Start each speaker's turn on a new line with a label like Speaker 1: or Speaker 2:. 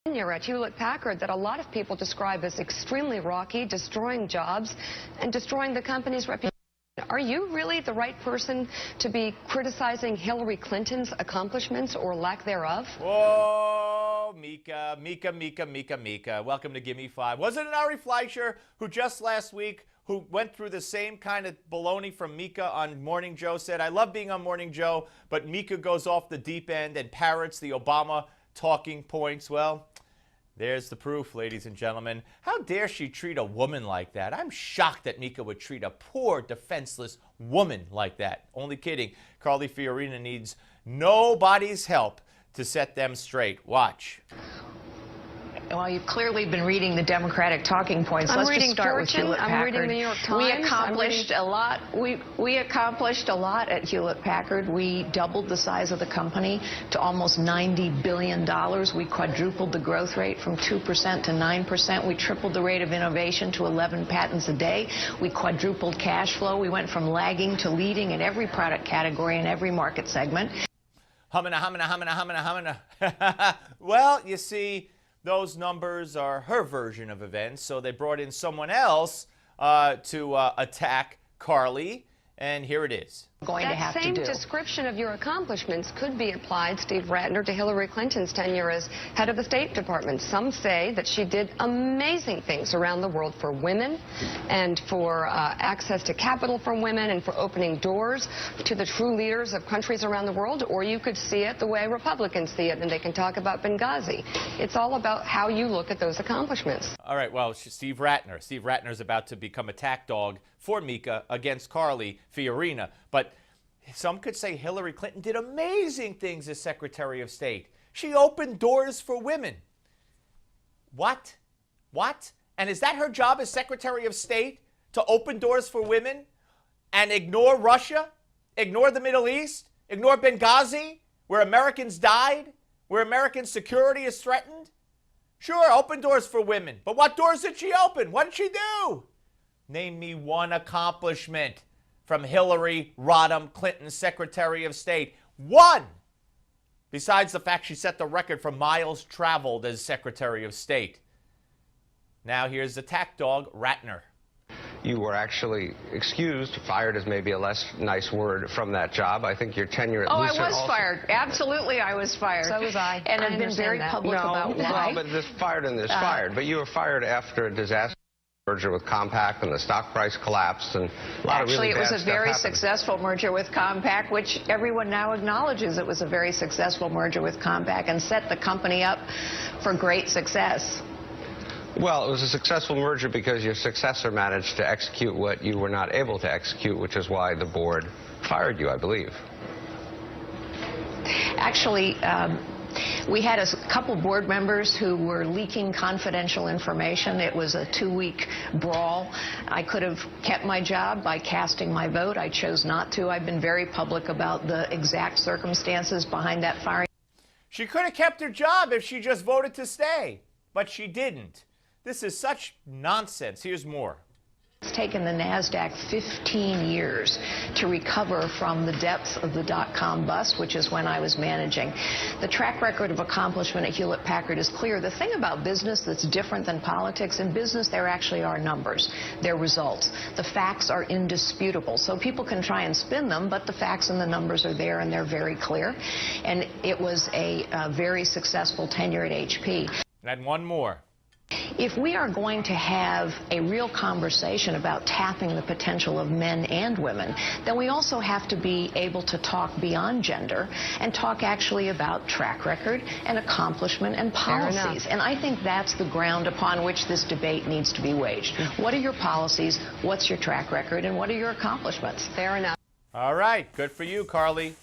Speaker 1: Tenure at Hewlett-Packard that a lot of people describe as extremely rocky, destroying jobs and destroying the company's reputation. Are you really the right person to be criticizing Hillary Clinton's accomplishments or lack thereof?
Speaker 2: Whoa, Mika. Welcome to Gimme 5. Wasn't it Ari Fleischer who just last week who went through the same kind of baloney from Mika on Morning Joe, said, I love being on Morning Joe, but Mika goes off the deep end and parrots the Obama talking points? Well, there's the proof, ladies and gentlemen. How dare she treat a woman like that? I'm shocked that Mika would treat a poor, defenseless woman like that. Only kidding. Carly Fiorina needs nobody's help to set them straight. Watch.
Speaker 3: Well, you've clearly been reading the Democratic talking points.
Speaker 1: Let's
Speaker 3: just start with
Speaker 1: Fortune.
Speaker 3: Hewlett-Packard.
Speaker 1: I'm reading the New York Times.
Speaker 3: We accomplished a lot. We accomplished a lot at Hewlett-Packard. We doubled the size of the company to almost $90 billion. We quadrupled the growth rate from 2% to 9%. We tripled the rate of innovation to 11 patents a day. We quadrupled cash flow. We went from lagging to leading in every product category and every market segment.
Speaker 2: Hummina. Well, you see, those numbers are her version of events, so they brought in someone else to attack Carly, and here it is.
Speaker 1: That same description of your accomplishments could be applied, Steve Ratner, to Hillary Clinton's tenure as head of the State Department. Some say that she did amazing things around the world for women and for access to capital for women and for opening doors to the true leaders of countries around the world. Or you could see it the way Republicans see it, and they can talk about Benghazi. It's all about how you look at those accomplishments.
Speaker 2: All right, well, Steve Ratner. Steve Ratner's about to become attack dog for Mika against Carly Fiorina. But some could say Hillary Clinton did amazing things as Secretary of State. She opened doors for women. What? And is that her job as Secretary of State, to open doors for women and ignore Russia, ignore the Middle East, ignore Benghazi, where Americans died, where American security is threatened? Sure, open doors for women. But what doors did she open? What did she do? Name me one accomplishment from Hillary Rodham Clinton, Secretary of State. One! Besides the fact she set the record for miles traveled as Secretary of State. Now here's attack dog Ratner.
Speaker 4: You were actually excused, fired is maybe a less nice word, from that job. I think your tenure at Lucent
Speaker 3: I was fired. Absolutely, I was fired.
Speaker 1: So was I.
Speaker 3: And I've been very public about why.
Speaker 4: No, but this fired and this fired. But you were fired after a disaster merger with Compaq, and the stock price collapsed, and a lot of really bad stuff happened. Actually, it was a very successful merger with Compaq, which everyone now acknowledges it was a very successful merger with Compaq and set the company up for great success. Well, it was a successful merger because your successor managed to execute what you were not able to execute, which is why the board fired you, I believe. Actually, we had a couple board members who were leaking confidential information. It was a 2-week brawl. I could have kept my job by casting my vote. I chose not to. I've been very public about the exact circumstances behind that firing.
Speaker 2: She could have kept her job if she just voted to stay, but she didn't. This is such nonsense. Here's more.
Speaker 3: It's taken the NASDAQ 15 years to recover from the depths of the dot-com bust, which is when I was managing. The track record of accomplishment at Hewlett-Packard is clear. The thing about business that's different than politics, in business there actually are numbers. They're results. The facts are indisputable. So people can try and spin them, but the facts and the numbers are there, and they're very clear. And it was a very successful tenure at HP.
Speaker 2: And one more.
Speaker 3: If we are going to have a real conversation about tapping the potential of men and women, then we also have to be able to talk beyond gender and talk actually about track record and accomplishment and policies. And I think that's the ground upon which this debate needs to be waged. What are your policies, what's your track record, and what are your accomplishments?
Speaker 1: Fair enough.
Speaker 2: All right, good for you, Carly.